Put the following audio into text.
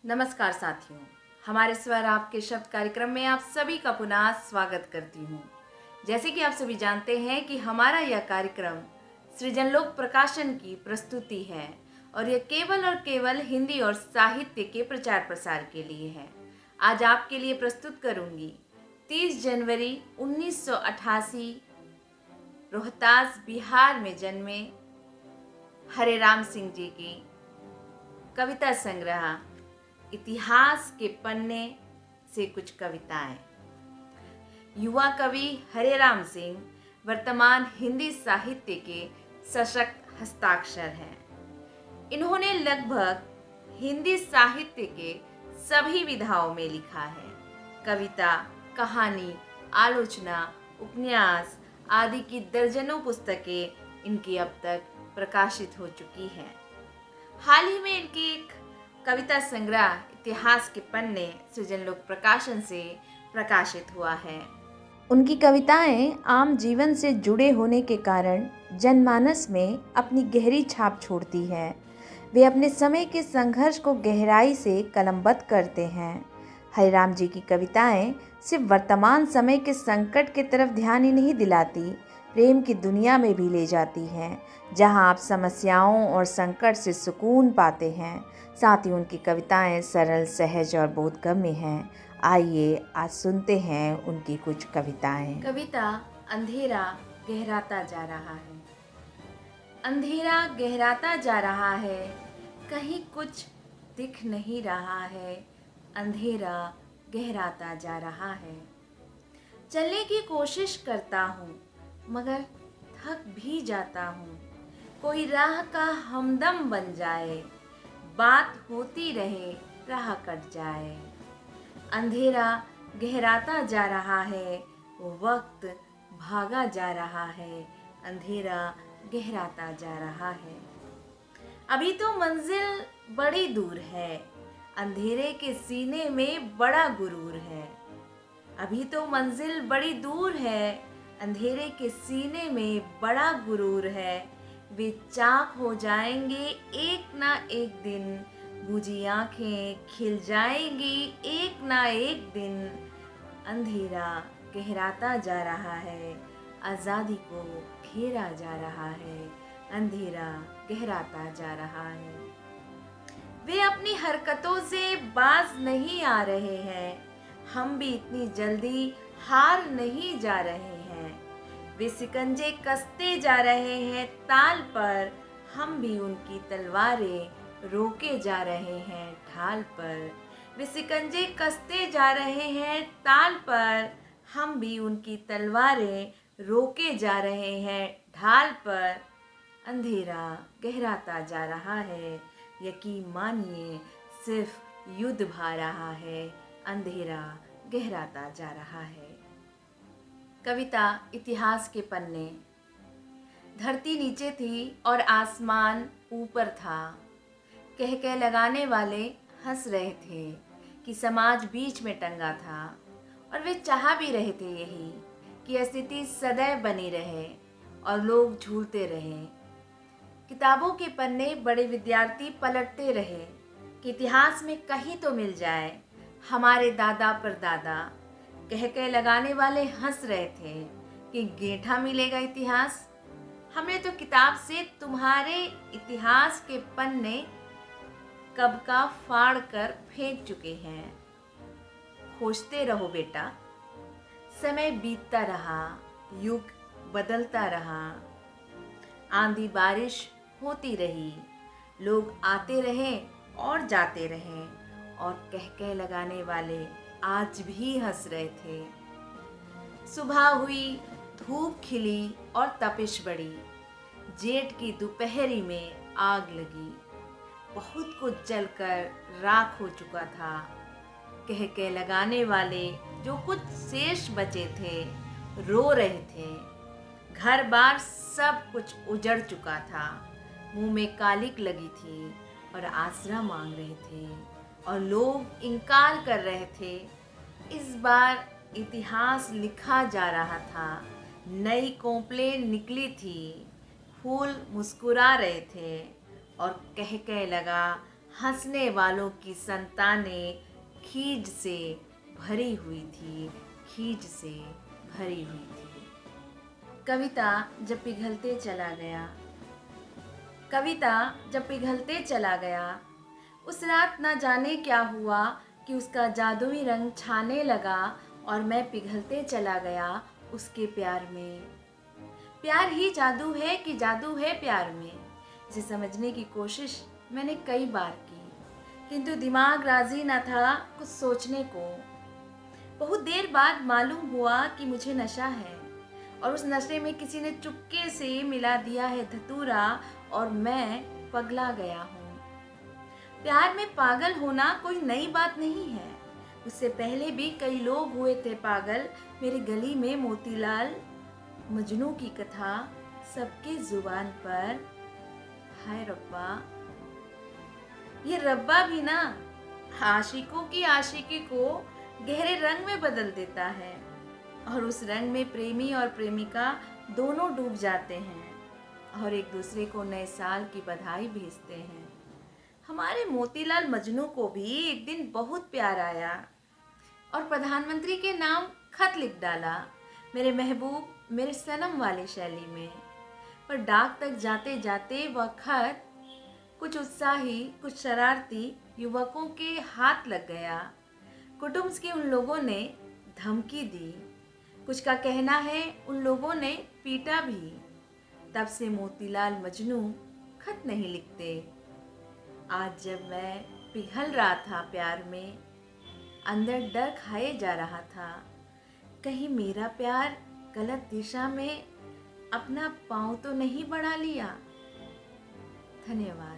नमस्कार साथियों, हमारे स्वर आपके शब्द कार्यक्रम में आप सभी का पुनः स्वागत करती हूँ। जैसे कि आप सभी जानते हैं कि हमारा यह कार्यक्रम सृजनलोक प्रकाशन की प्रस्तुति है और यह केवल और केवल हिंदी और साहित्य के प्रचार प्रसार के लिए है। आज आपके लिए प्रस्तुत करूँगी 30 जनवरी 1988 रोहतास बिहार में जन्मे हरेराम सिंह जी की कविता संग्रह इतिहास के पन्ने से कुछ कविताएं। युवा कवि हरेराम सिंह वर्तमान हिंदी साहित्य के सशक्त हस्ताक्षर हैं। इन्होंने लगभग हिंदी साहित्य के सभी विधाओं में लिखा है। कविता, कहानी, आलोचना, उपन्यास आदि की दर्जनों पुस्तकें इनकी अब तक प्रकाशित हो चुकी हैं। हाल ही में इनकी एक कविता संग्रह इतिहास के पन्ने सृजनलोक प्रकाशन से प्रकाशित हुआ है। उनकी कविताएं आम जीवन से जुड़े होने के कारण जनमानस में अपनी गहरी छाप छोड़ती है। वे अपने समय के संघर्ष को गहराई से कलमबद्ध करते हैं। हरिराम जी की कविताएं सिर्फ वर्तमान समय के संकट की तरफ ध्यान ही नहीं दिलाती, प्रेम की दुनिया में भी ले जाती हैं, जहां आप समस्याओं और संकट से सुकून पाते हैं। साथ ही उनकी कविताएं सरल, सहज और बोधगम्य हैं। आइए आज सुनते हैं उनकी कुछ कविताएं। कविता अंधेरा गहराता जा रहा है। अंधेरा गहराता जा रहा है, कहीं कुछ दिख नहीं रहा है। अंधेरा गहराता जा रहा है। चलने की कोशिश करता हूँ मगर थक भी जाता हूँ। कोई राह का हमदम बन जाए, बात होती रहे, राह कट जाए। अंधेरा गहराता जा रहा है, वक्त भागा जा रहा है। अंधेरा गहराता जा रहा है। अभी तो मंजिल बड़ी दूर है, अंधेरे के सीने में बड़ा गुरूर है। अभी तो मंजिल बड़ी दूर है, अंधेरे के सीने में बड़ा गुरूर है। वे चाक हो जाएंगे एक ना एक दिन, बुझी आंखें खिल जाएंगी एक ना एक दिन। अंधेरा गहराता जा रहा है, आज़ादी को घेरा जा रहा है। अंधेरा गहराता जा रहा है। वे अपनी हरकतों से बाज नहीं आ रहे हैं, हम भी इतनी जल्दी हार नहीं जा रहे हैं। वे शिकंजे कसते जा रहे हैं ताल पर, हम भी उनकी तलवारें रोके जा रहे हैं ढाल पर। वे शिकंजे कसते जा रहे हैं ताल पर, हम भी उनकी तलवारें रोके जा रहे हैं ढाल पर। अंधेरा गहराता जा रहा है, यकीन मानिए सिर्फ युद्ध भा रहा है। अंधेरा गहराता जा रहा है। कविता इतिहास के पन्ने। धरती नीचे थी और आसमान ऊपर था। कह कह लगाने वाले हंस रहे थे कि समाज बीच में टंगा था, और वे चाह भी रहे थे यही कि स्थिति सदैव बनी रहे और लोग झूलते रहे। किताबों के पन्ने बड़े विद्यार्थी पलटते रहे कि इतिहास में कहीं तो मिल जाए हमारे दादा परदादा। कह कह लगाने वाले हंस रहे थे कि गेंठा मिलेगा इतिहास। हमें तो किताब से तुम्हारे इतिहास के पन्ने कब का फाड़ कर फेंक चुके हैं। खोजते रहो बेटा, समय बीतता रहा, युग बदलता रहा। आंधी बारिश होती रही, लोग आते रहे और जाते रहे, और कह कह लगाने वाले आज भी हंस रहे थे। सुबह हुई, धूप खिली और तपिश बढ़ी। जेठ की दोपहरी में आग लगी, बहुत कुछ जलकर राख हो चुका था। कह कह लगाने वाले जो कुछ शेष बचे थे रो रहे थे। घर बार सब कुछ उजड़ चुका था। मुंह में कालिक लगी थी और आसरा मांग रहे थे, और लोग इनकार कर रहे थे। इस बार इतिहास लिखा जा रहा था, नई कोपलें निकली थी, फूल मुस्कुरा रहे थे, और कह लगा हंसने वालों की संतानें खीज से भरी हुई थी, खीज से भरी हुई थी। कविता जब पिघलते चला गया, कविता जब पिघलते चला गया, उस रात ना जाने क्या हुआ कि उसका जादुई रंग छाने लगा और मैं पिघलते चला गया उसके प्यार में। प्यार ही जादू है कि जादू है प्यार में, इसे समझने की कोशिश मैंने कई बार की, किंतु दिमाग राजी न था कुछ सोचने को। बहुत देर बाद मालूम हुआ कि मुझे नशा है और उस नशे में किसी ने चुपके से मिला दिया है धतूरा और मैं पगला गया हूँ। प्यार में पागल होना कोई नई बात नहीं है, उससे पहले भी कई लोग हुए थे पागल। मेरी गली में मोतीलाल मजनू की कथा सबके जुबान पर। हाय रब्बा, ये रब्बा भी ना आशिकों की आशिकी को गहरे रंग में बदल देता है और उस रंग में प्रेमी और प्रेमिका दोनों डूब जाते हैं और एक दूसरे को नए साल की बधाई भेजते हैं। हमारे मोतीलाल मजनू को भी एक दिन बहुत प्यार आया और प्रधानमंत्री के नाम खत लिख डाला, मेरे महबूब मेरे सनम वाली शैली में। पर डाक तक जाते जाते वह खत कुछ उत्साही कुछ शरारती युवकों के हाथ लग गया। कुटुंब के उन लोगों ने धमकी दी, कुछ का कहना है उन लोगों ने पीटा भी। तब से मोतीलाल मजनू खत नहीं लिखते। आज जब मैं पिघल रहा था प्यार में, अंदर डर खाए जा रहा था, कहीं मेरा प्यार गलत दिशा में अपना पाँव तो नहीं बढ़ा लिया। धन्यवाद।